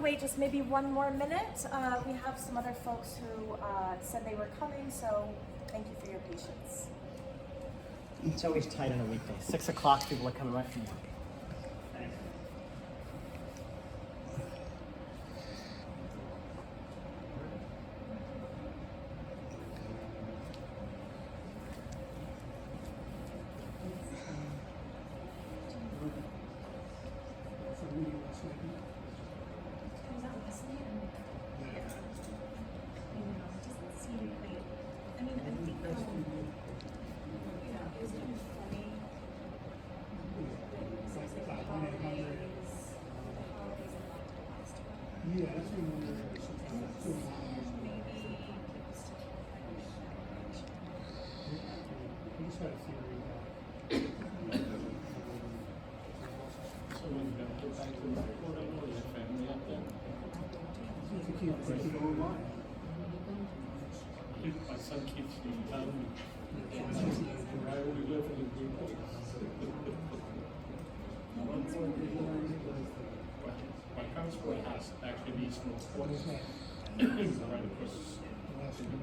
wait just maybe one more minute. We have some other folks who said they were coming, so thank you for your patience. It's always tight on a weekday. 6 o'clock, people are coming right from work. Yeah, that's what we just had a theory about. So when you get back to the report, I know your family up there. If you keep it online. My son keeps telling me, why are we living in Green Bay? My parents bought a house actually in East North Quarters. Right across,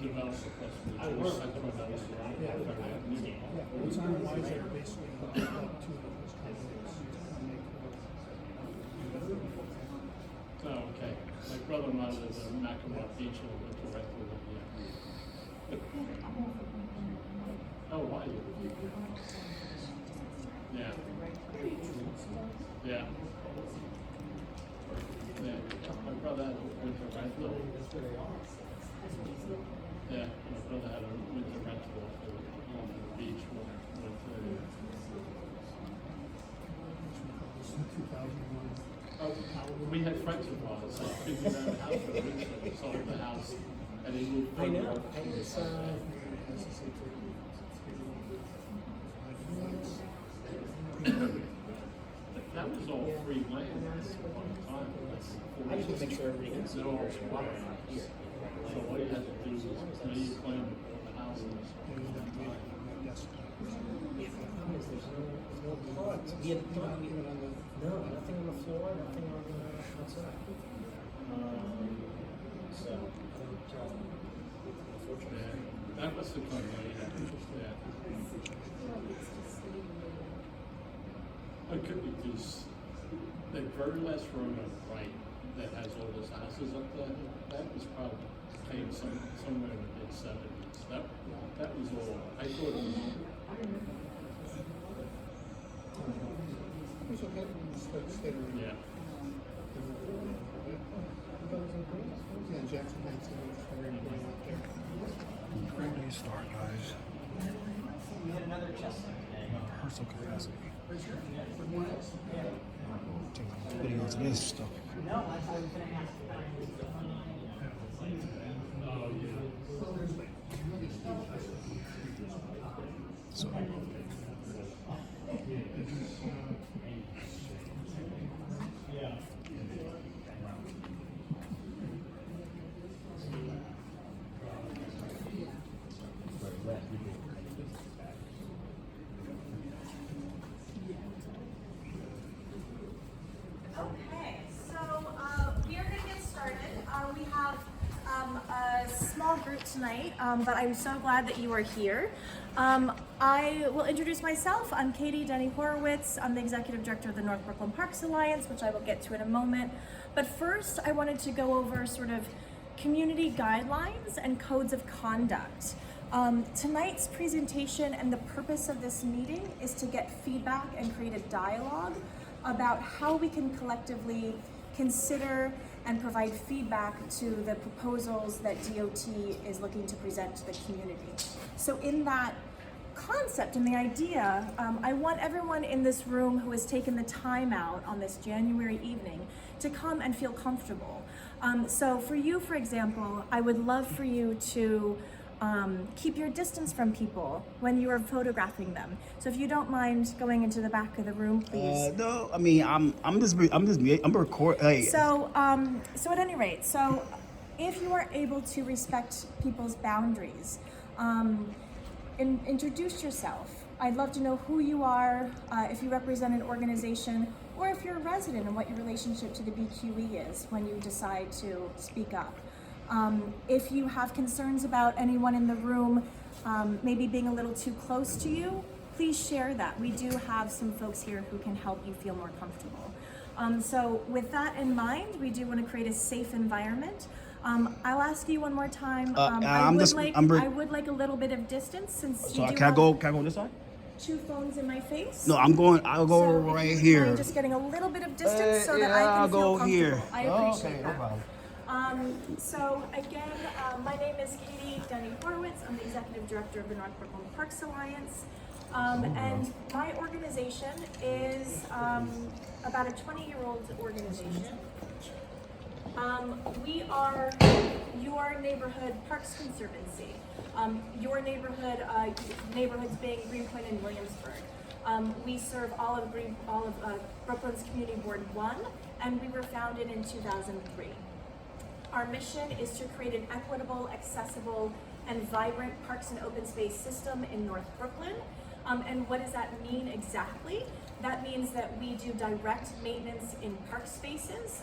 developed across the Jewish Center of Dallas. Yeah, it's on Wiser, basically, like 2 of those condos. Oh, okay. My brother-in-law lives in Mackinac Beach and went to rental over here. Oh, why? Yeah. Yeah. Yeah. My brother had a winter rental. Yeah, my brother had a winter rental on the beach with 2001. we had friends of ours that figured out how to winter, sold the house, and he moved. I know. I was, That was all free land at one time. I just want to make sure everybody can see No, there's water out here. so all you had to do was, you claim the house and There's no plugs. No, nothing on the floor, nothing on the outside. So, unfortunately. that was the kind of yeah. It could be because the very last room on the right that has all those houses up there, that was probably paid somewhere in the mid-70s. That was all, I thought it was all. It's okay, stay around. Yeah. Yeah, Jackson Heights, everybody out there. Great way to start, guys. We had another chestnut today. Rehearsal capacity. Take videos of this stuff. No, I was going to ask. Oh, yeah. So. Okay, so we are going to get started. We have a small group tonight, but I'm so glad that you are here. I will introduce myself. I'm Katie Denny Horowitz. I'm the Executive Director of the North Brooklyn Parks Alliance, which I will get to in a moment. But first, I wanted to go over sort of community guidelines and codes of conduct. Tonight's presentation and the purpose of this meeting is to get feedback and create a dialogue about how we can collectively consider and provide feedback to the proposals that DOT is looking to present to the community. So in that concept and the idea, I want everyone in this room who has taken the time out on this January evening to come and feel comfortable. So for you, for example, I would love for you to keep your distance from people when you are photographing them. So if you don't mind going into the back of the room, please. No, I mean, I'm record. Hey. So at any rate, so if you are able to respect people's boundaries, introduce yourself. I'd love to know who you are, if you represent an organization, or if you're a resident and what your relationship to the BQE is when you decide to speak up. If you have concerns about anyone in the room maybe being a little too close to you, please share that. We do have some folks here who can help you feel more comfortable. So with that in mind, we do want to create a safe environment. I'll ask you one more time. I would like a little bit of distance since So you do can I have go on this side? two phones in my face. No, I'll go So if right you wouldn't here. mind just getting a little bit of distance so that I I'll can feel go comfortable. here. I appreciate Okay, no that. problem. So again, my name is Katie Denny Horowitz. I'm the Executive Director of the North Brooklyn Parks Alliance. And my organization is about a 20-year-old organization. We are your neighborhood Parks Conservancy. Your neighborhoods being Greenpoint and Williamsburg. We serve all of Brooklyn's Community Board 1, and we were founded in 2003. Our mission is to create an equitable, accessible, and vibrant parks and open space system in North Brooklyn. And what does that mean exactly? That means that we do direct maintenance in park spaces,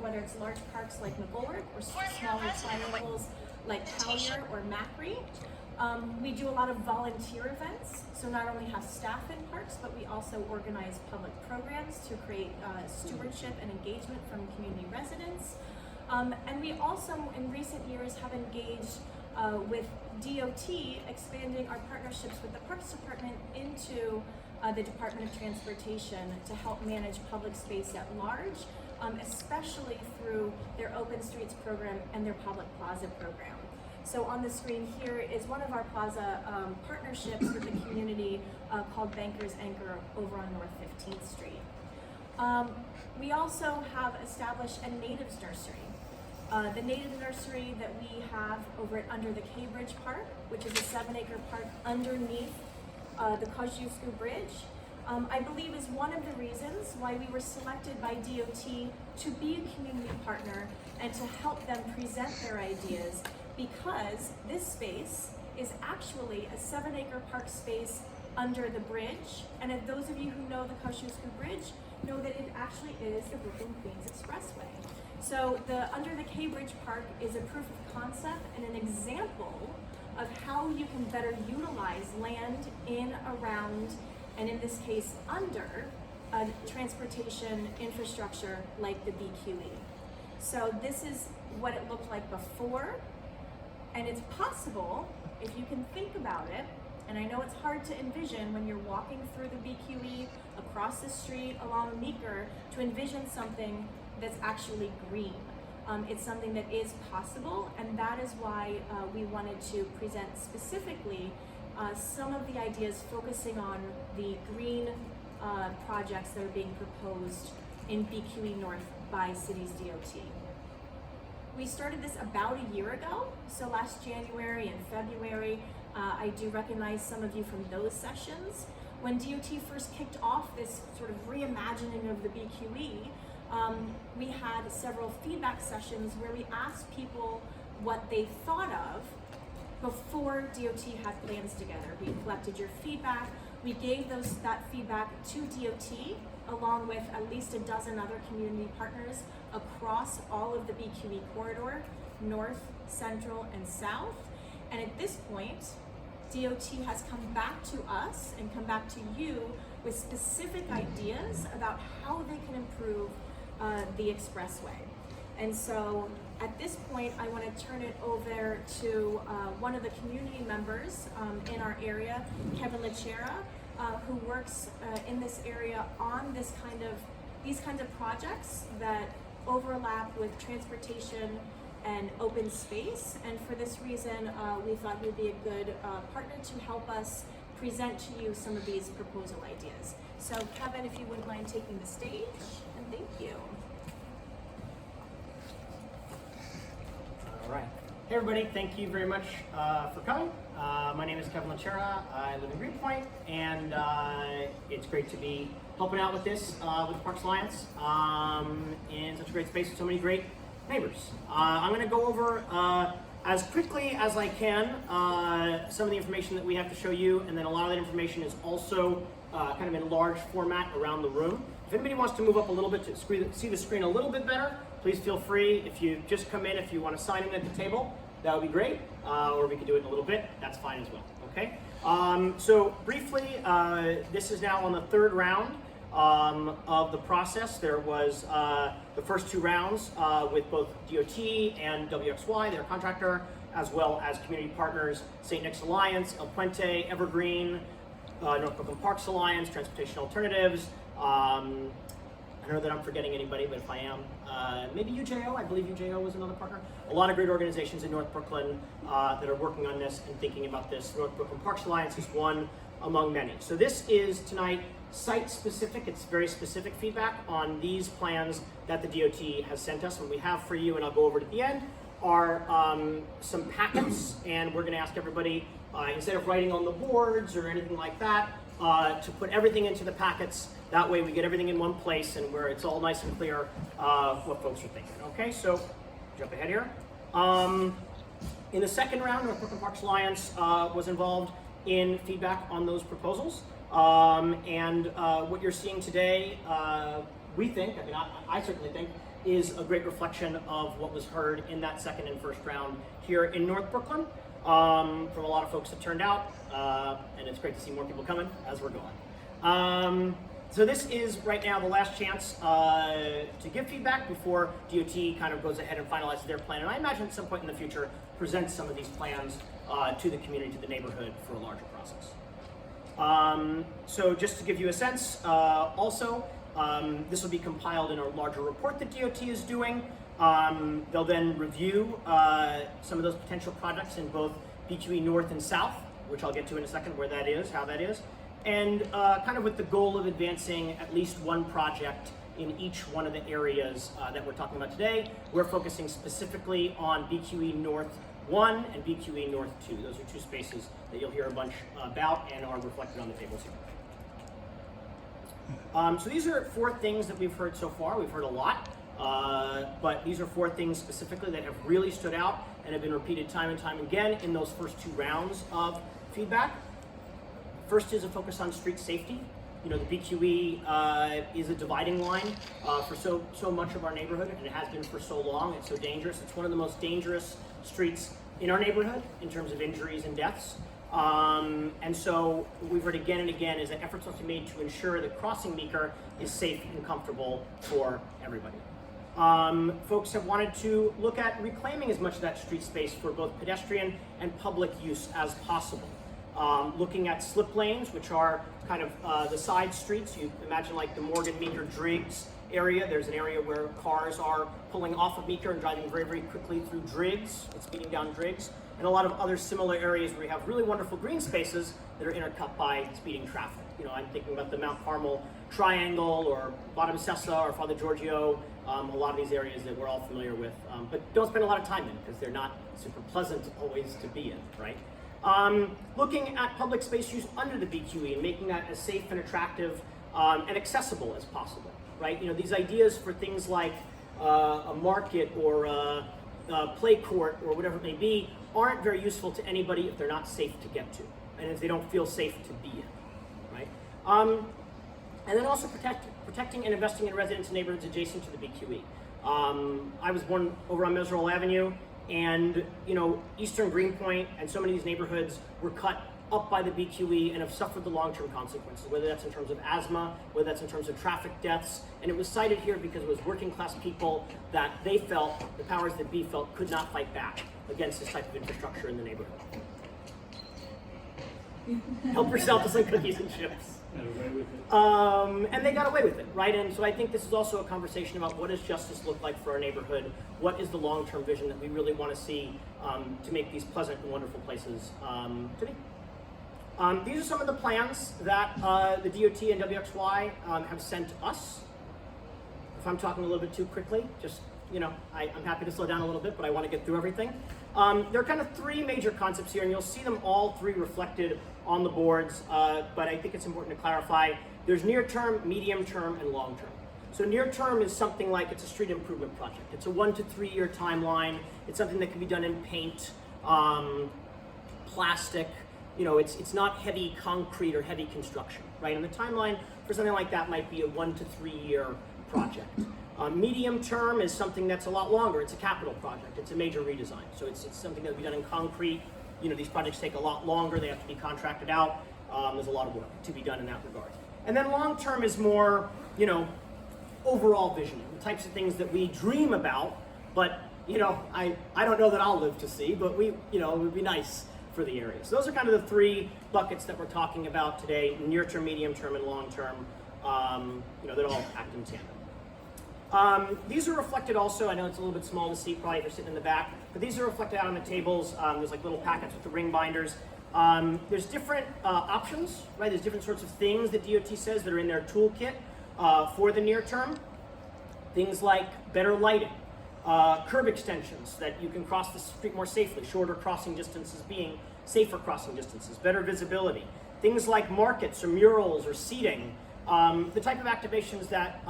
whether it's large parks like McGolrick or smaller triangles like Collier or Macri. We do a lot of volunteer events, so not only have staff in parks, but we also organize public programs to create stewardship and engagement from community residents. And we also, in recent years, have engaged with DOT, expanding our partnerships with the Parks Department into the Department of Transportation to help manage public space at large, especially through their Open Streets program and their Public Plaza program. So on the screen here is one of our plaza partnerships with the community called Bankers Anchor over on North 15th Street. We also have established a natives nursery. The native nursery that we have over at Under the Cambridge Park, which is a 7-acre park underneath the Kosciuszko Bridge, I believe is one of the reasons why we were selected by DOT to be a community partner and to help them present their ideas, because this space is actually a 7-acre park space under the bridge. And if those of you who know the Kosciuszko Bridge know that it actually is the Brooklyn Queens Expressway. So the Under the Cambridge Park is a proof of concept and an example of how you can better utilize land in, around, and in this case, under a transportation infrastructure like the BQE. So this is what it looked like before, and it's possible, if you can think about it, and I know it's hard to envision when you're walking through the BQE across the street along Meeker, to envision something that's actually green. It's something that is possible, and that is why we wanted to present specifically some of the ideas focusing on the green projects that are being proposed in BQE North by Cities DOT. We started this about a year ago, so last January and February. I do recognize some of you from those sessions. When DOT first kicked off this sort of reimagining of the BQE, we had several feedback sessions where we asked people what they thought of before DOT had plans together. We collected your feedback. We gave that feedback to DOT along with at least a dozen other community partners across all of the BQE corridor, north, central, and south. And at this point, DOT has come back to us and come back to you with specific ideas about how they can improve the expressway. And so at this point, I want to turn it over to one of the community members in our area, Kevin Lachera, who works in this area on these kinds of projects that overlap with transportation and open space. And for this reason, we thought he would be a good partner to help us present to you some of these proposal ideas. So Kevin, if you wouldn't mind taking the stage, and thank you. All right. Hey everybody, thank you very much for coming. My name is Kevin Lachera. I live in Greenpoint, and it's great to be helping out with this with the Parks Alliance in such a great space with so many great neighbors. I'm going to go over as quickly as I can some of the information that we have to show you, and then a lot of that information is also kind of in large format around the room. If If anybody wants to move up a little bit to see the screen a little bit better, please feel free. If you just come in, if you want to sign in at the table, that would be great. Or we could do it in a little bit. That's fine as well. Okay. So briefly, this is now on the third round of the process. There was the first 2 rounds with both DOT and WXY, their contractor, as well as community partners, St. Nick's Alliance, El Puente, Evergreen, North Brooklyn Parks Alliance, Transportation Alternatives. I don't know that I'm forgetting anybody, but if I am, maybe UJO, I believe UJO was another partner. A lot of great organizations in North Brooklyn that are working on this and thinking about this. North Brooklyn Parks Alliance is one among many. So this is tonight site specific. It's very specific feedback on these plans that the DOT has sent us. What we have for you, and I'll go over it at the end, are some packets, and we're going to ask everybody, instead of writing on the boards or anything like that, to put everything into the packets. That way we get everything in one place and where it's all nice and clear what folks are thinking. Okay, so jump ahead here. In the second round, North Brooklyn Parks Alliance was involved in feedback on those proposals. And what you're seeing today, we think, I mean, I certainly think, is a great reflection of what was heard in that second and first round here in North Brooklyn from a lot of folks that turned out, and it's great to see more people coming as we're going. So this is right now the last chance to give feedback before DOT kind of goes ahead and finalizes their plan, and I imagine at some point in the future presents some of these plans to the community, to the neighborhood for a larger process. So just to give you a sense, also, this will be compiled in a larger report that DOT is doing. They'll then review some of those potential projects in both BQE North and South, which I'll get to in a second where that is, how that is, and kind of with the goal of advancing at least one project in each one of the areas that we're talking about today. We're focusing specifically on BQE North 1 and BQE North 2. Those are 2 spaces that you'll hear a bunch about and are reflected on the tables here. So these are 4 things that we've heard so far. We've heard a lot, but these are 4 things specifically that have really stood out and have been repeated time and time again in those first 2 rounds of feedback. First is a focus on street safety. You know, the BQE is a dividing line for so much of our neighborhood, and it has been for so long. It's so dangerous. It's one of the most dangerous streets in our neighborhood in terms of injuries and deaths. And so what we've heard again and again is that efforts must be made to ensure that crossing Meeker is safe and comfortable for everybody. Folks have wanted to look at reclaiming as much of that street space for both pedestrian and public use as possible. Looking at slip lanes, which are kind of the side streets. You imagine like the Morgan, Meeker, Driggs area. There's an area where cars are pulling off of Meeker and driving very, very quickly through Driggs, and speeding down Driggs, and a lot of other similar areas where we have really wonderful green spaces that are intercut by speeding traffic. You know, I'm thinking about the Mount Carmel Triangle or Bottom Sessa or Father Giorgio, a lot of these areas that we're all familiar with, but don't spend a lot of time in because they're not super pleasant always to be in, right? Looking at public space use under the BQE and making that as safe and attractive and accessible as possible, right? You know, these ideas for things like a market or a play court or whatever it may be aren't very useful to anybody if they're not safe to get to and if they don't feel safe to be in, right? And then also protecting and investing in residents and neighborhoods adjacent to the BQE. I was born over on Meserole Avenue, and you know, Eastern Greenpoint and so many of these neighborhoods were cut up by the BQE and have suffered the long-term consequences, whether that's in terms of asthma, whether that's in terms of traffic deaths. And it was cited here because it was working class people that they felt, the powers that be felt, could not fight back against this type of infrastructure in the neighborhood. Help yourself to some cookies and chips. Got away with it. And they got away with it, right? And so I think this is also a conversation about what does justice look like for our neighborhood? What is the long-term vision that we really want to see to make these pleasant and wonderful places to be? These are some of the plans that the DOT and WXY have sent us. If I'm talking a little bit too quickly, just, you know, I'm happy to slow down a little bit, but I want to get through everything. There are kind of 3 major concepts here, and you'll see them all 3 reflected on the boards, but I think it's important to clarify. There's near term, medium term, and long term. So near term is something like it's a street improvement project. It's a 1 to 3 year timeline. It's something that can be done in paint, plastic. You know, it's not heavy concrete or heavy construction, right? And the timeline for something like that might be a 1 to 3 year project. Medium term is something that's a lot longer. It's a capital project. It's a major redesign. So it's something that will be done in concrete. You know, these projects take a lot longer. They have to be contracted out. There's a lot of work to be done in that regard. And then long term is more, you know, overall visioning, the types of things that we dream about, but you know, I don't know that I'll live to see, but we, you know, it would be nice for the area. So those are kind of the 3 buckets that we're talking about today: near term, medium term, and long term. You know, they all act in tandem. These are reflected also, I know it's a little bit small to see probably if you're sitting in the back, but these are reflected out on the tables. There's like little packets with the ring binders. There's different options, right? There's different sorts of things that DOT says that are in their toolkit for the near term. Things like better lighting, curb extensions that you can cross the street more safely, shorter crossing distances being safer crossing distances, better visibility. Things like markets or murals or seating, the type of activations that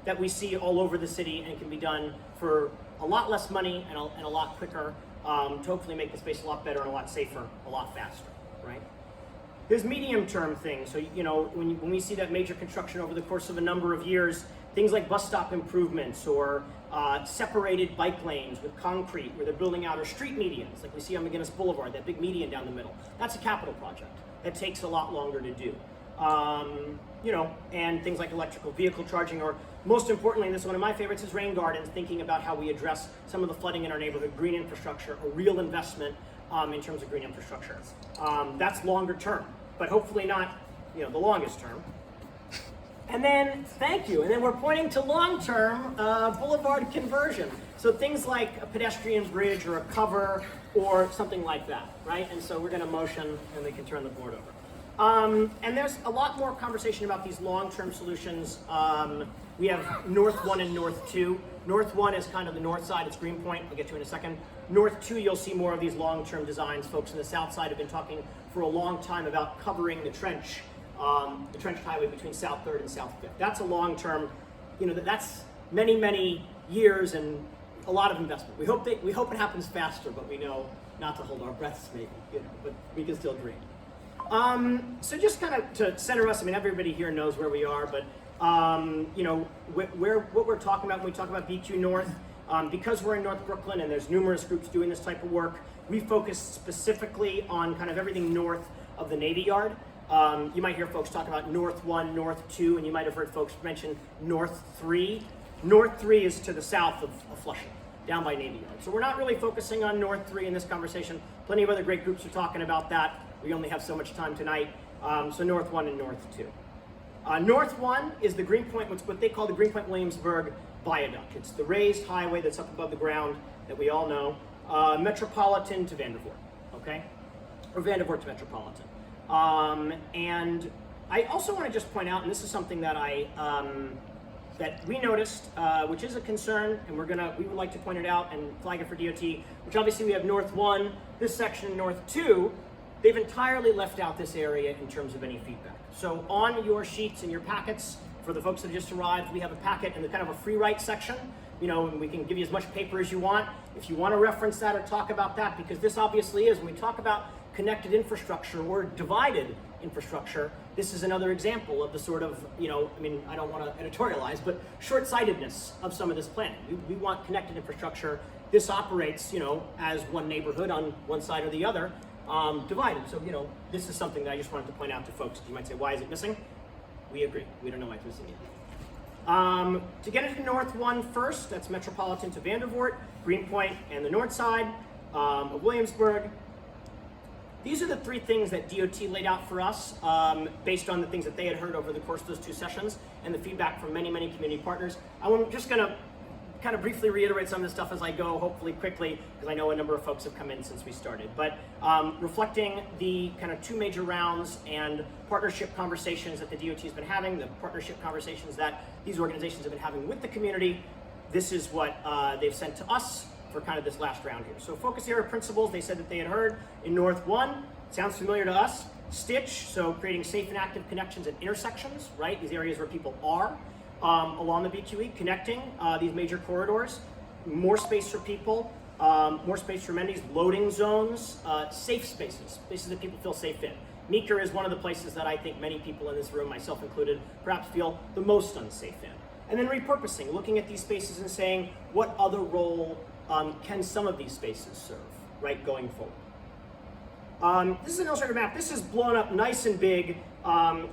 that we see all over the city and can be done for a lot less money and a lot quicker to hopefully make the space a lot better and a lot safer, a lot faster, right? There's medium-term things. So, you know, when we see that major construction over the course of a number of years, things like bus stop improvements or separated bike lanes with concrete where they're building out, or street medians like we see on McGinnis Boulevard, that big median down the middle. That's a capital project that takes a lot longer to do. You know, and things like electrical vehicle charging, or most importantly, and this is one of my favorites, is rain gardens, thinking about how we address some of the flooding in our neighborhood, green infrastructure, a real investment in terms of green infrastructure. That's longer term, but hopefully not, you know, the longest term. And then, thank you, and then we're pointing to long-term boulevard conversion. So things like a pedestrian bridge or a cover or something like that, right? And so we're gonna motion and we can turn the board over. And there's a lot more conversation about these long-term solutions. We have North 1 and North 2. North 1 is kind of the north side, it's Greenpoint, I'll get to in a second. North 2, you'll see more of these long-term designs. Folks in the south side have been talking for a long time about covering the trench highway between South 3rd and South 5th. That's a long-term, you know, that's many, many years and a lot of investment. We hope it happens faster, but we know not to hold our breaths maybe, you know, but we can still dream. So just kind of to center us, I mean, everybody here knows where we are, but you know, what we're talking about when we talk about BQ North, because we're in North Brooklyn and there's numerous groups doing this type of work, we focus specifically on kind of everything north of the Navy Yard. You might hear folks talk about North 1, North 2, and you might have heard folks mention North 3. North 3 is to the south of Flushing, down by Navy Yard. So we're not really focusing on North 3 in this conversation. Plenty of other great groups are talking about that. We only have so much time tonight. So North 1 and North 2. North 1 is the Greenpoint, what they call the Greenpoint Williamsburg Viaduct. It's the raised highway that's up above the ground that we all know. Metropolitan to Vandervoort, okay? Or Vandervoort to Metropolitan. And I also want to just point out, and this is something that that we noticed, which is a concern, and we would like to point it out and flag it for DOT, which obviously we have North 1, this section North 2, they've entirely left out this area in terms of any feedback. So on your sheets and your packets, for the folks that just arrived, we have a packet and kind of a free write section, you know, and we can give you as much paper as you want. If you want to reference that or talk about that, because this obviously is, when we talk about connected infrastructure or divided infrastructure, this is another example of the sort of, you know, I mean, I don't want to editorialize, but short-sightedness of some of this planning. We want connected infrastructure. This operates, you know, as one neighborhood on one side or the other, divided. So, you know, this is something that I just wanted to point out to folks. You might say, why is it missing? We agree. We don't know why it's missing yet. To get into North 1 first, that's Metropolitan to Vandervoort, Greenpoint, and the north side of Williamsburg. These are the 3 things that DOT laid out for us based on the things that they had heard over the course of those 2 sessions and the feedback from many, many community partners. I'm just going to kind of briefly reiterate some of this stuff as I go, hopefully quickly, because I know a number of folks have come in since we started. But reflecting the kind of 2 major rounds and partnership conversations that the DOT has been having, the partnership conversations that these organizations have been having with the community, this is what they've sent to us for kind of this last round here. So focus area principles, they said that they had heard in North 1, sounds familiar to us. Stitch, so creating safe and active connections at intersections, right? These areas where people are along the BQE, connecting these major corridors, more space for people, more space for amenities, loading zones, safe spaces, spaces that people feel safe in. Meeker is one of the places that I think many people in this room, myself included, perhaps feel the most unsafe in. And then repurposing, looking at these spaces and saying, what other role can some of these spaces serve, right, going forward? This is an illustrated map. This is blown up nice and big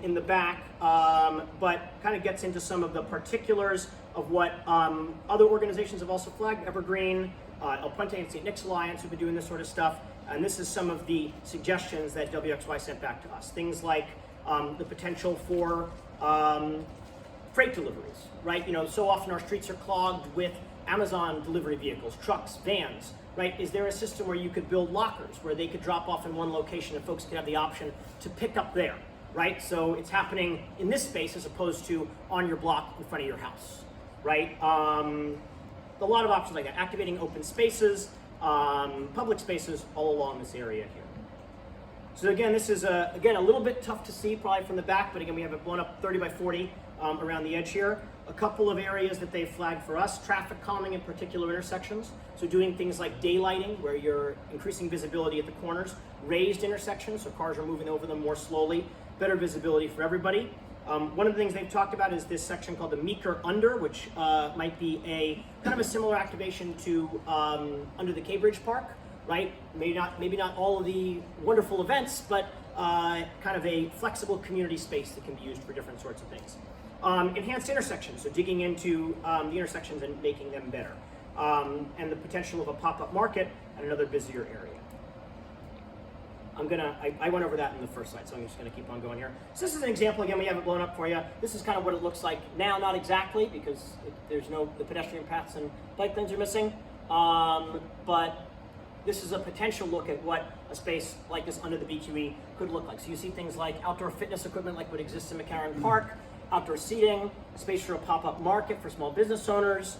in the back, but kind of gets into some of the particulars of what other organizations have also flagged, Evergreen, El Puente and St. Nick's Alliance, who've been doing this sort of stuff. And this is some of the suggestions that WXY sent back to us. Things like the potential for freight deliveries, right? You know, so often our streets are clogged with Amazon delivery vehicles, trucks, vans, right? Is there a system where you could build lockers where they could drop off in one location and folks could have the option to pick up there, right? So it's happening in this space as opposed to on your block in front of your house, right? A lot of options like that. Activating open spaces, public spaces all along this area here. So again, this is a little bit tough to see probably from the back, but again, we have it blown up 30 by 40 around the edge here. A couple of areas that they've flagged for us, traffic calming in particular intersections. So doing things like daylighting, where you're increasing visibility at the corners, raised intersections, so cars are moving over them more slowly, better visibility for everybody. One of the things they've talked about is this section called the Meeker Under, which might be a kind of a similar activation to Under the Cambridge Park, right? Maybe not all of the wonderful events, but kind of a flexible community space that can be used for different sorts of things. Enhanced intersections, so digging into the intersections and making them better. And the potential of a pop-up market at another busier area. I went over that in the first slide, so I'm just gonna keep on going here. So this is an example, again, we have it blown up for you. This is kind of what it looks like now, not exactly, because the pedestrian paths and bike lanes are missing. But this is a potential look at what a space like this under the BQE could look like. So you see things like outdoor fitness equipment like what exists in McCarran Park, outdoor seating, space for a pop-up market for small business owners,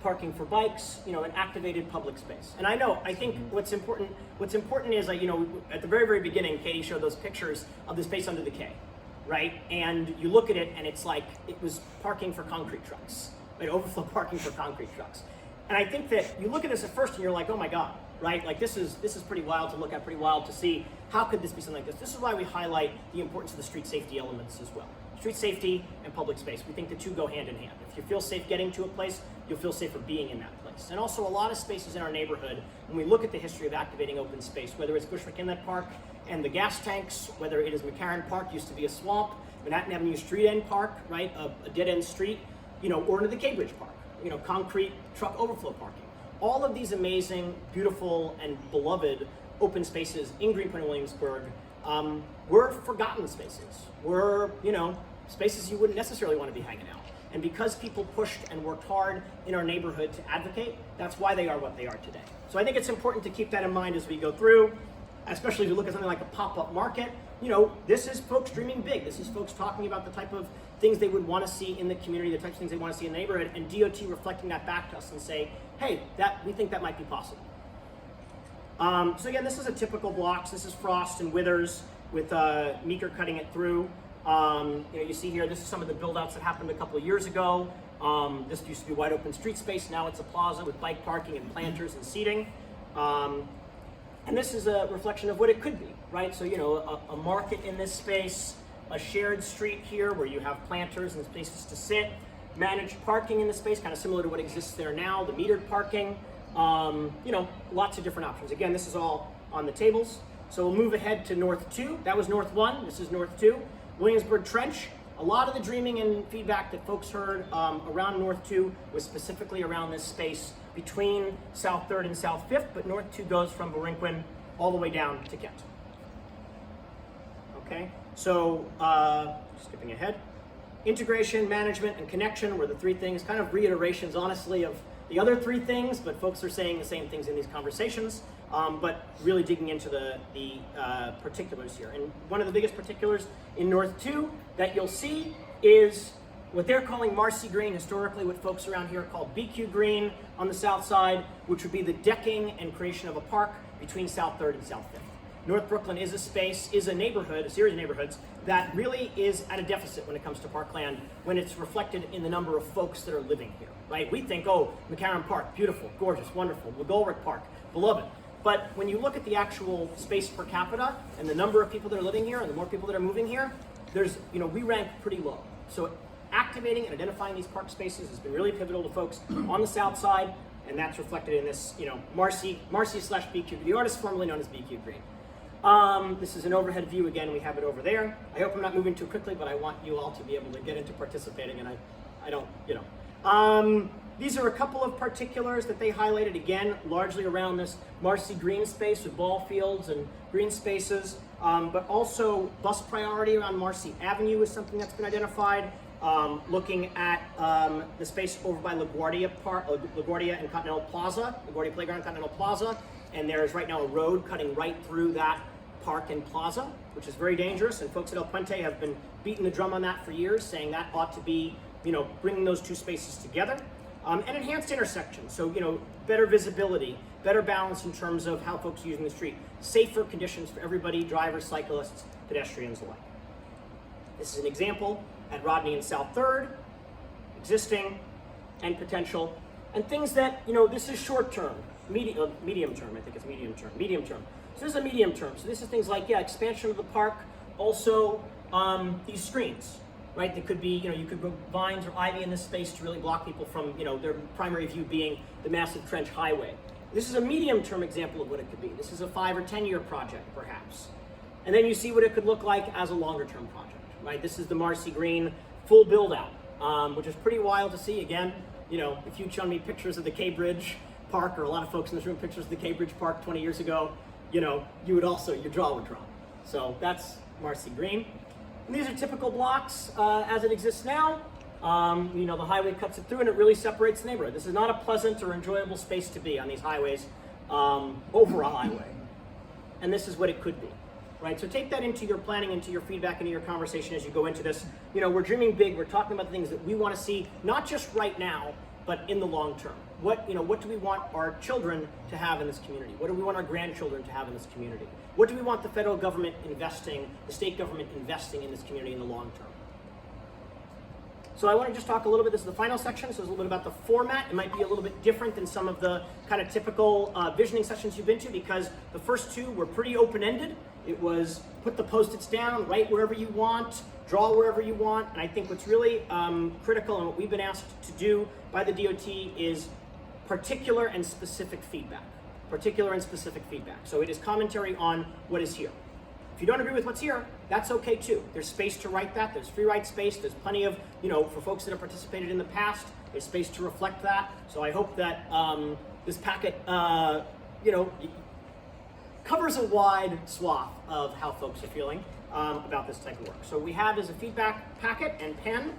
parking for bikes, you know, an activated public space. And I think what's important is, you know, at the very, very beginning, Katie showed those pictures of the space under the K, right? And you look at it and it's like, it was parking for concrete trucks, right? Overflow parking for concrete trucks. And I think that you look at this at first and you're like, oh my God, right? Like this is pretty wild to look at, pretty wild to see. How could this be something like this? This is why we highlight the importance of the street safety elements as well. Street safety and public space. We think the two go hand in hand. If you feel safe getting to a place, you'll feel safer being in that place. And also a lot of spaces in our neighborhood, when we look at the history of activating open space, whether it's Bushwick Inlet Park and the gas tanks, whether it is McCarran Park, used to be a swamp, Manhattan Avenue Street End Park, right, a dead end street, you know, or into the Cambridge Park, you know, concrete truck overflow parking. All of these amazing, beautiful, and beloved open spaces in Greenpoint and Williamsburg were forgotten spaces. Were, you know, spaces you wouldn't necessarily want to be hanging out. And because people pushed and worked hard in our neighborhood to advocate, that's why they are what they are today. So I think it's important to keep that in mind as we go through, especially if you look at something like a pop-up market. You know, this is folks dreaming big. This is folks talking about the type of things they would want to see in the community, the types of things they want to see in the neighborhood, and DOT reflecting that back to us and say, hey, we think that might be possible. So again, this is a typical blocks. This is Frost and Withers with Meeker cutting it through. You know, you see here, this is some of the build-outs that happened a couple of years ago. This used to be wide open street space. Now it's a plaza with bike parking and planters and seating. And this is a reflection of what it could be, right? So, you know, a market in this space, a shared street here where you have planters and spaces to sit, managed parking in the space, kind of similar to what exists there now, the metered parking, you know, lots of different options. Again, this is all on the tables. So we'll move ahead to North 2. That was North 1, this is North 2. Williamsburg Trench, a lot of the dreaming and feedback that folks heard around North 2 was specifically around this space between South 3rd and South 5th, but North 2 goes from Borinquin all the way down to Kent. Okay, so skipping ahead. Integration, management, and connection were the three things, kind of reiterations, honestly, of the other three things, but folks are saying the same things in these conversations, but really digging into the particulars here. And one of the biggest particulars in North 2 that you'll see is what they're calling Marcy Green, historically what folks around here call BQ Green on the south side, which would be the decking and creation of a park between South 3rd and South 5th. North Brooklyn is a space, is a neighborhood, a series of neighborhoods that really is at a deficit when it comes to parkland, when it's reflected in the number of folks that are living here, right? We think, oh, McCarran Park, beautiful, gorgeous, wonderful. McGolrick Park, beloved. But when you look at the actual space per capita and the number of people that are living here and the more people that are moving here, there's, we rank pretty low. So activating and identifying these park spaces has been really pivotal to folks on the south side, and that's reflected in this, Marcy/BQ, the artist formerly known as BQ Green. This is an overhead view again. We have it over there. I hope I'm not moving too quickly, but I want you all to be able to get into participating, and I don't, These are a couple of particulars that they highlighted, again, largely around this Marcy green space with ball fields and green spaces, but also bus priority around Marcy Avenue is something that's been identified. Looking at the space over by LaGuardia and Continental Plaza, LaGuardia Playground, Continental Plaza, and there is right now a road cutting right through that park and plaza, which is very dangerous, and folks at El Puente have been beating the drum on that for years, saying that ought to be, bringing those two spaces together. And enhanced intersections, so better visibility, better balance in terms of how folks are using the street, safer conditions for everybody, drivers, cyclists, pedestrians alike. This is an example at Rodney and South 3rd, existing and potential, and things that, this is short term, medium term, I think it's medium term. So this is a medium term, so this is things like, expansion of the park, also these screens. Right, there could be, you could grow vines or ivy in this space to really block people from, their primary view being the massive trench highway. This is a medium-term example of what it could be. This is a 5 or 10-year project, perhaps. And then you see what it could look like as a longer-term project, right? This is the Marcy Green full build-out, which is pretty wild to see. Again, if you'd shown me pictures of the K Bridge Park, or a lot of folks in this room pictures of the K Bridge Park 20 years ago, you would also, your jaw would drop. So that's Marcy Green. And these are typical blocks as it exists now. The highway cuts it through and it really separates the neighborhood. This is not a pleasant or enjoyable space to be on these highways over a highway. And this is what it could be, right? So take that into your planning, into your feedback, into your conversation as you go into this. We're dreaming big. We're talking about the things that we want to see, not just right now, but in the long term. What do we want our children to have in this community? What do we want our grandchildren to have in this community? What do we want the federal government investing, the state government investing in this community in the long term? So I want to just talk a little bit, this is the final section, so it's a little bit about the format. It might be a little bit different than some of the kind of typical visioning sessions you've been to, because the first two were pretty open-ended. It was put the Post-its down, write wherever you want, draw wherever you want, and I think what's really critical and what we've been asked to do by the DOT is particular and specific feedback. So it is commentary on what is here. If you don't agree with what's here, that's okay too. There's space to write that. There's free write space. There's plenty of, for folks that have participated in the past, there's space to reflect that. So I hope that this packet, covers a wide swath of how folks are feeling about this type of work. So we have as a feedback packet and pen.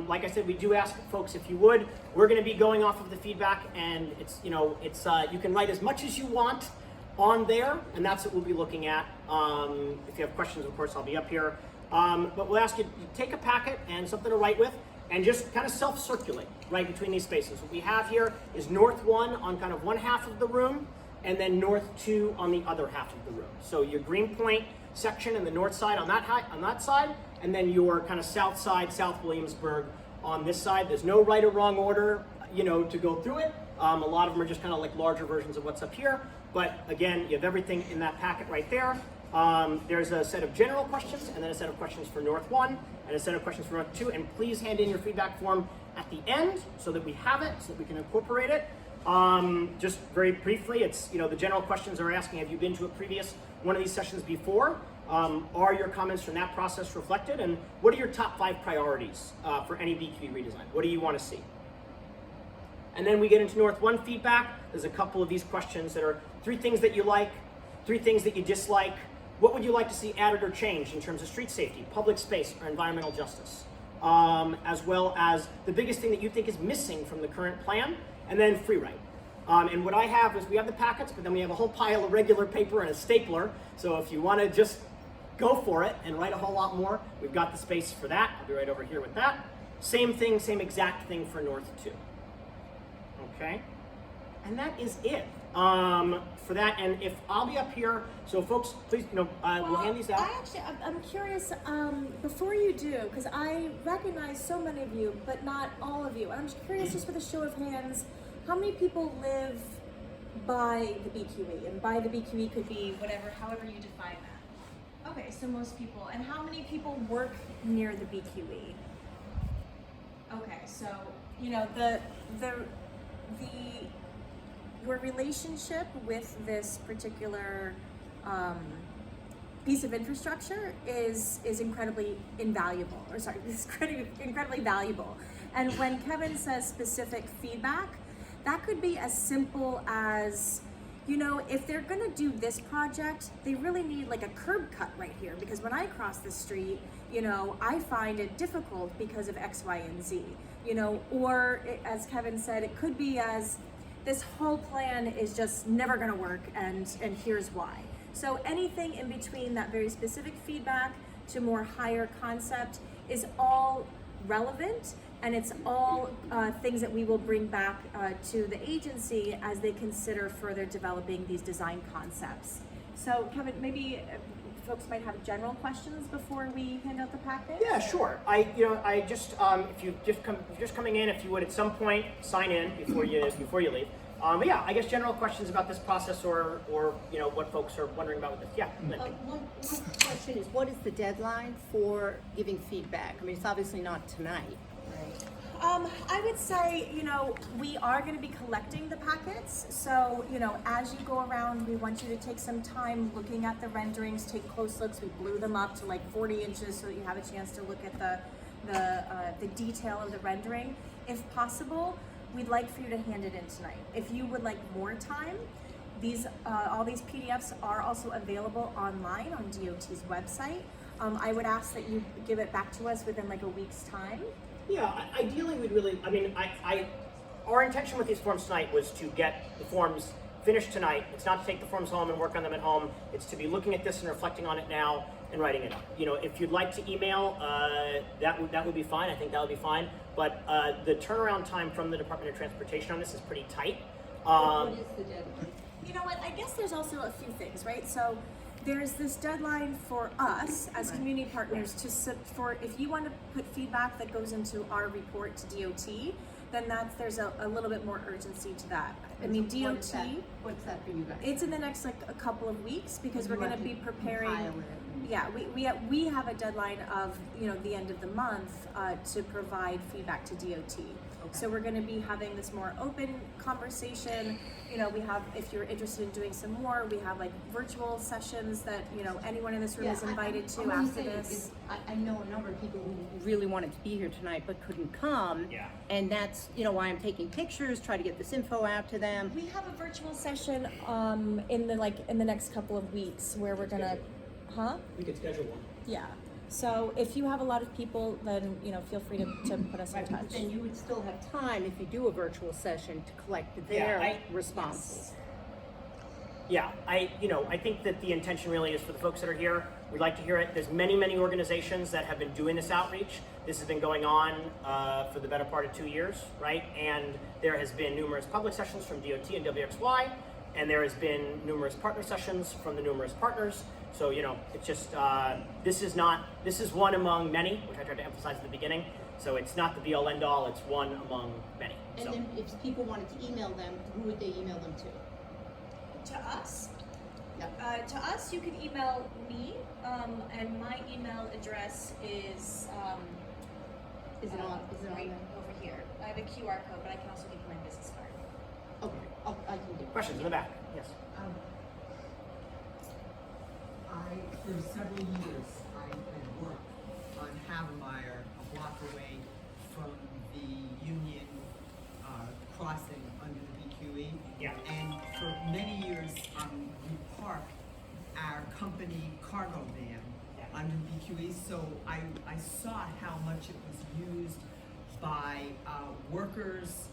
Like I said, we do ask folks if you would. We're going to be going off of the feedback, and it's you can write as much as you want on there, and that's what we'll be looking at. If you have questions, of course, I'll be up here. But we'll ask you to take a packet and something to write with, and just kind of self-circulate right between these spaces. What we have here is North 1 on kind of one half of the room, and then North 2 on the other half of the room. So your Greenpoint section in the north side on that side, and then your kind of south side, South Williamsburg on this side. There's no right or wrong order, to go through it. A lot of them are just kind of like larger versions of what's up here. But again, you have everything in that packet right there. There's a set of general questions, and then a set of questions for North 1, and a set of questions for North 2. And please hand in your feedback form at the end so that we have it, so that we can incorporate it. Just very briefly, it's, the general questions are asking, have you been to a previous one of these sessions before? Are your comments from that process reflected? And what are your top 5 priorities for any BQE redesign? What do you want to see? And then we get into North 1 feedback. There's a couple of these questions that are 3 things that you like, 3 things that you dislike. What would you like to see added or changed in terms of street safety, public space, or environmental justice? As well as the biggest thing that you think is missing from the current plan, and then free write. And what I have is we have the packets, but then we have a whole pile of regular paper and a stapler. So if you want to just go for it and write a whole lot more, we've got the space for that. I'll be right over here with that. Same thing, same exact thing for North 2. Okay, and that is it for that. And if I'll be up here, so folks, please, we'll hand these out. I'm curious, before you do, because I recognize so many of you, but not all of you. I'm just curious, just with a show of hands, how many people live by the BQE, and by the BQE could be whatever, however you define that. Okay, so most people, and how many people work near the BQE? Okay, so you know your relationship with this particular piece of infrastructure is incredibly invaluable, or sorry, is incredibly valuable. And when Kevin says specific feedback, that could be as simple as, you know, if they're gonna do this project, they really need like a curb cut right here, because when I cross the street, you know, I find it difficult because of X, Y, and Z, you know, or as Kevin said, it could be as this whole plan is just never gonna work, and here's why. So anything in between that very specific feedback to more higher concept is all relevant, and it's all things that we will bring back to the agency as they consider further developing these design concepts. So Kevin, maybe folks might have general questions before we hand out the packet? Yeah, sure. I just if you're just coming in, if you would at some point sign in before you leave. But yeah, I guess general questions about this process, or you know what folks are wondering about with this. Yeah. One question is, what is the deadline for giving feedback? I mean, it's obviously not tonight, right? I would say, you know, we are going to be collecting the packets. So, you know, as you go around, we want you to take some time looking at the renderings, take close looks. We blew them up to like 40 inches so that you have a chance to look at the detail of the rendering. If possible, we'd like for you to hand it in tonight. If you would like more time, all these PDFs are also available online on DOT's website. I would ask that you give it back to us within like a week's time. Yeah, ideally we'd really, I mean, our intention with these forms tonight was to get the forms finished tonight. It's not to take the forms home and work on them at home. It's to be looking at this and reflecting on it now and writing it up. You know, if you'd like to email, that would be fine. I think that would be fine. But the turnaround time from the Department of Transportation on this is pretty tight. What is the deadline? You know what, I guess there's also a few things, right? So there's this deadline for us as community partners for if you want to put feedback that goes into our report to DOT, then there's a little bit more urgency to that. I mean, DOT, What's that for you guys? it's in the next like a couple of weeks, because You we're going have to be preparing. compile it. Yeah, we have a deadline of, you know, the end of the month to provide feedback to DOT. So we're going to be having this more open conversation. You know, we have, if you're interested in doing some more, we have like virtual sessions that, you know, anyone in this room is invited to I'm after saying this. is, I know a number of people who really wanted to be here tonight but couldn't come. Yeah. And that's, you know, why I'm taking pictures, try to get this info out to them. We have a virtual session in the next couple of weeks where we're gonna, We could schedule one. Yeah. So if you have a lot of people, then, you know, feel free to put us in Right, but touch. then you would still have time if you do a virtual session to collect Yeah, their responses. Yeah, I think that the intention really is for the folks that are here. We'd like to hear it. There's many organizations that have been doing this outreach. This has been going on for the better part of 2 years, right? And there has been numerous public sessions from DOT and WXY, and there has been numerous partner sessions from the numerous partners. So, you know, it's just, this is one among many, which I tried to emphasize at the beginning. So it's not the be all end all, it's one among many. And So. then if people wanted to email them, who would they email them to? To us? Yep. To us, you can email me, and my email address is Is it on right there? over here. I have a QR code, but I can also give you my business card. Okay, I can do it. Questions in the back? Yes. For several years, I had worked on Havemeyer, a block away from the Union crossing under the BQE. Yeah. And for many years, we parked our company cargo van under BQE, so I saw how much it was used by workers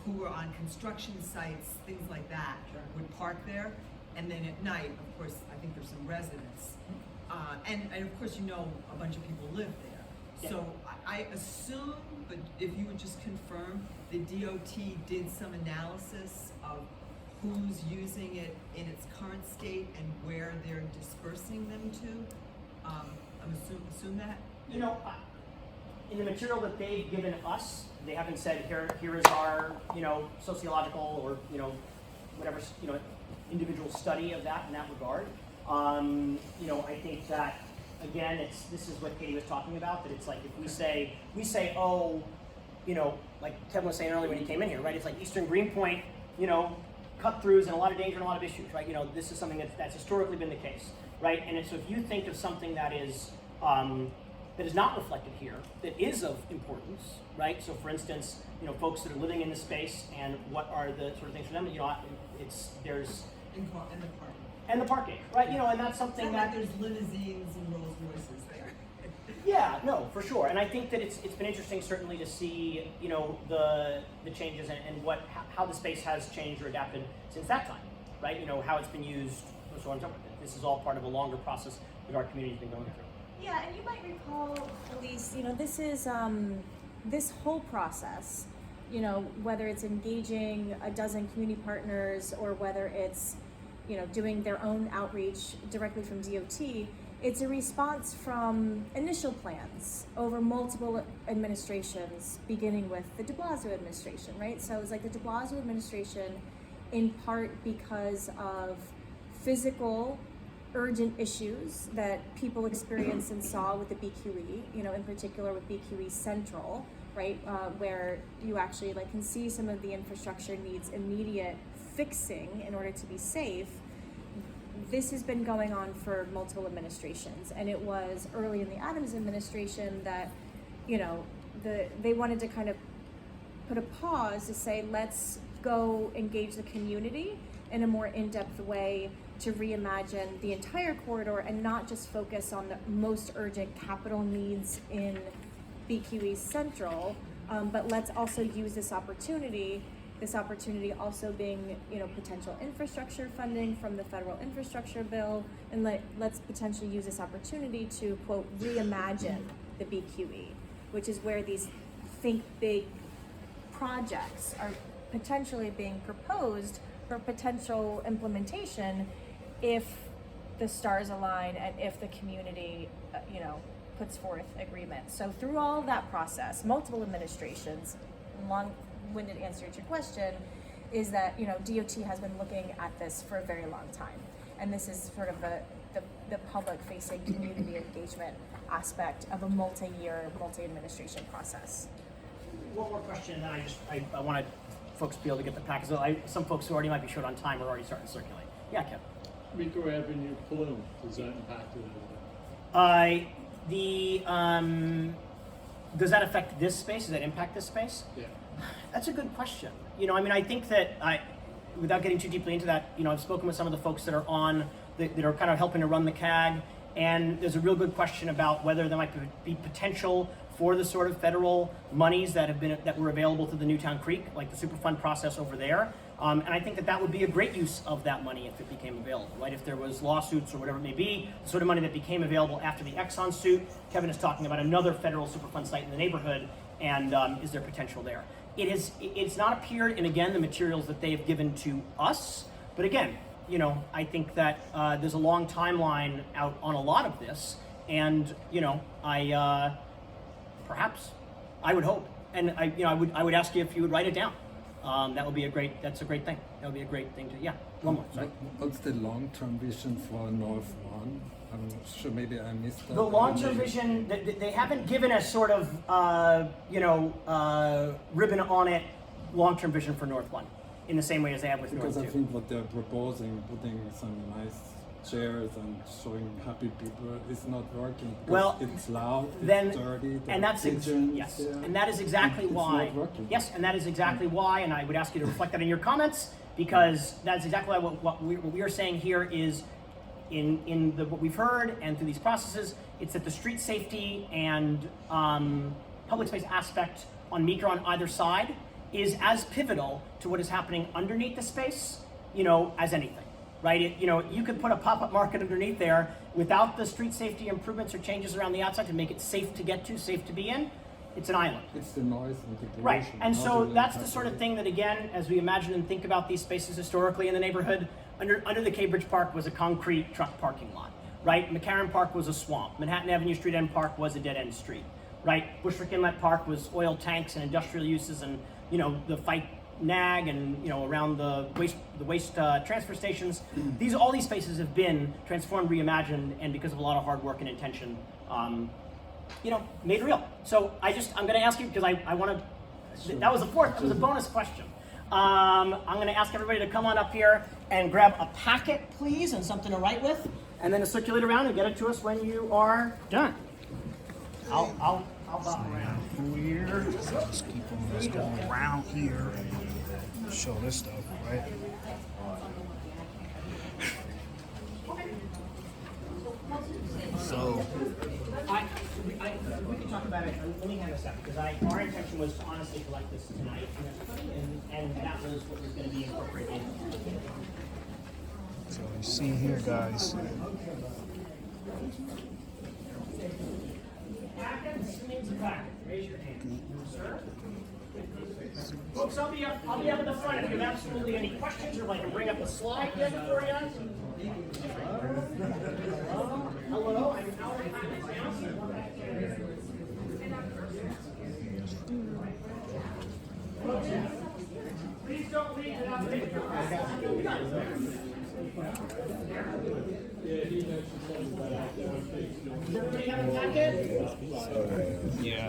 who were on construction sites, things like that, would park there. And then at night, of course, I think there's some residents. And of course, you know, a bunch of people live there. Yeah. So I assume, but if you would just confirm, the DOT did some analysis of who's using it in its current state and where they're dispersing them to. I'm assume that? You know, in the material that they've given us, they haven't said here is our, you know, sociological or, you know, whatever, individual study of that in that regard. I think that, again, this is what Katie was talking about, that it's like if we say, oh, like Kevin was saying earlier when he came in here, right? It's like Eastern Greenpoint, cut-throughs and a lot of danger and a lot of issues, right? This is something that's historically been the case, right? And so if you think of something that is not reflected here, that is of importance, right? So for instance, folks that are living in the space and what are the sort of things for them, there's And the the parking. parking, right? And that's something It's that not like there's limousines and Rolls Royces there. yeah, no, for sure. And I think that it's been interesting certainly to see, the changes and how the space has changed or adapted since that time, right? How it's been used, so on. This is all part of a longer process that our community's been going through. Yeah, and you might recall, Elise, this is this whole process, whether it's engaging a dozen community partners or whether it's, doing their own outreach directly from DOT, it's a response from initial plans over multiple administrations, beginning with the de Blasio administration, right? So it was like the de Blasio administration, in part because of physical urgent issues that people experienced and saw with the BQE, in particular with BQE Central, right, where you actually can see some of the infrastructure needs immediate fixing in order to be safe. This has been going on for multiple administrations, and it was early in the Adams administration that, they wanted to kind of put a pause to say, let's go engage the community in a more in-depth way to reimagine the entire corridor and not just focus on the most urgent capital needs in BQE Central, but let's also use this opportunity also being, potential infrastructure funding from the federal infrastructure bill, and let's potentially use this opportunity to, quote, reimagine the BQE, which is where these think big projects are potentially being proposed for potential implementation if the stars align and if the community, puts forth agreement. So through all of that process, multiple administrations, long-winded answer to your question, is that, DOT has been looking at this for a very long time. And this is sort of the public-facing community engagement aspect of a multi-year, multi-administration process. One more question, and then I want folks to be able to get the package. Some folks who already might be short on time are already starting to circulate. Yeah, Kevin. Rico Avenue Plume, does that impact it at all? Does that affect this space? Does that impact this space? Yeah. That's a good question. I think that without getting too deeply into that, I've spoken with some of the folks that are that are kind of helping to run the CAG, and there's a real good question about whether there might be potential for the sort of federal monies that were available through the Newtown Creek, like the Superfund process over there. And I think that would be a great use of that money if it became available, right? If there was lawsuits or whatever it may be, the sort of money that became available after the Exxon suit. Kevin is talking about another federal Superfund site in the neighborhood, and is there potential there? It's not appeared in, again, the materials that they have given to us, but again, I think that there's a long timeline out on a lot of this, and perhaps I would hope, and I would ask you if you would write it down. That's a great thing. That would be a great thing to, yeah. One more, sorry. What's the long-term vision for North One? I'm not sure, maybe I missed that. The long-term vision, they haven't given us sort of, ribbon on it, long-term vision for North One, in the same way as they have with North Because I Two. think what they're proposing, putting some nice chairs and showing happy people, is not working. Because Well, it's loud, then, it's dirty, there and are that's pigeons yes, there. and that is exactly It's why. not working. Yes, and that is exactly why, and I would ask you to reflect that in your comments, because that's exactly why what we are saying here is, in what we've heard and through these processes, it's that the street safety and public space aspect on Meeker on either side is as pivotal to what is happening underneath the space, as anything. Right? You could put a pop-up market underneath there without the street safety improvements or changes around the outside to make it safe to get to, safe to be in. It's an island. It's the noise integration. Right. And How so do they that's the tackle sort of it? thing that, again, as we imagine and think about these spaces historically in the neighborhood, under the Cambridge Park was a concrete truck parking lot. Right? McCarran Park was a swamp. Manhattan Avenue Street End Park was a dead-end street. Right? Bushwick Inlet Park was oil tanks and industrial uses, and the fight NAG and around the waste transfer stations. All these spaces have been transformed, reimagined, and because of a lot of hard work and intention, made real. So I'm going to ask you, because I want to. That was a bonus question. I'm going to ask everybody to come on up here and grab a packet, please, and something to write with, and then to circulate around and get it to us when you are done. I'll bob around here. Let's keep on. Let's go around here and show this stuff, right? So, we can talk about it. Let me hand this up because our intention was to honestly collect this tonight, and that was what was going to be incorporated. so you see here, guys. Raise your hand, sir. Folks, I'll be up at the front if you have absolutely any questions, or if I can bring up a slide deck for you. Hello, I'm Howard Please don't leave without taking your Everybody have a packet? Yeah.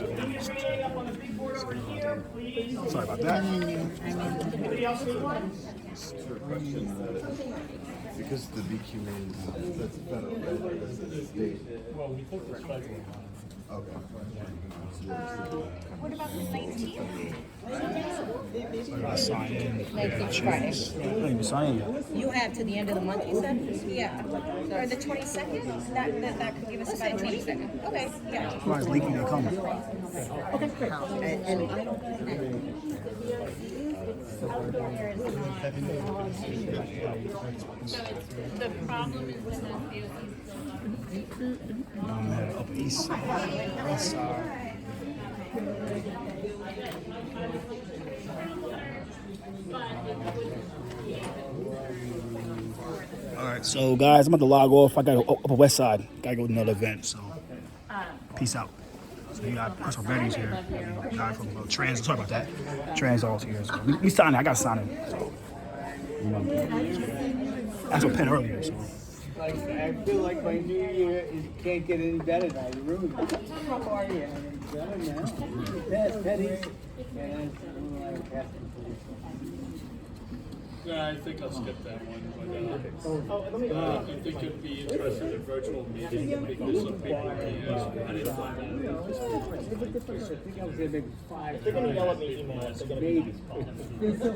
Up on the big board over here, please. Sorry about that. Anybody else need one? Because the BQA, that's federal, right? That's the state. Well, we think it's federal. Okay. What about the 19th? So I gotta sign in. Next Friday. I didn't even sign in yet. You have to the end of the month, you said? Yeah. Or the 22nd? That could give us about 22nd. Okay, yeah. Somebody's leaking, they're coming. The problem is when the field is still up. I'm at Upper East Side. West Side. Alright, so guys, I'm about to log off. I gotta go Upper West Side. Gotta go to another event, so peace out. So you got Chris Betty's here. Guy from Trans, sorry about that. Transall's here. So we signed it. I gotta sign it. So, that's what Penn earlier, so. I feel like my new year can't get any better now. You ruined it. How are you? Better now. Yes, Betty. And Yeah, I think I'll skip that one. But, I think it'd be interesting in virtual meeting because some people I didn't find out. I think I was there maybe 5 They're going to yell at me emails. They're going to be There's so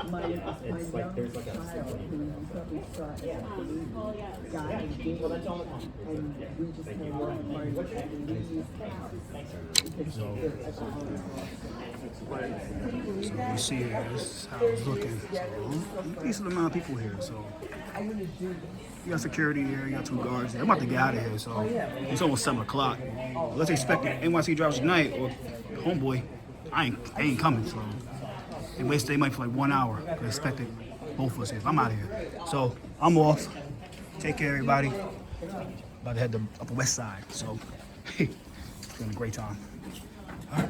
my youngest child who probably saw it guy and we just had one party and we used So you see here, this is how it's looking. So, a decent amount of people here. So you got security here, you got 2 guards here. I'm about to get out of here, so it's almost 7 o'clock. Let's expect it. NYC drivers tonight or homeboy, they ain't coming. So they wasted their money for like 1 hour. They expected both of us here. I'm out of here. So I'm off. Take care, everybody. About to head to Upper West Side. So it's been a great time. All right.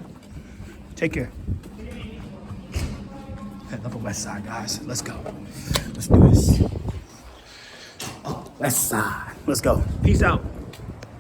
Take care. Head Upper West Side, guys. Let's go. Let's do this. Upper West Side. Let's go. Peace out.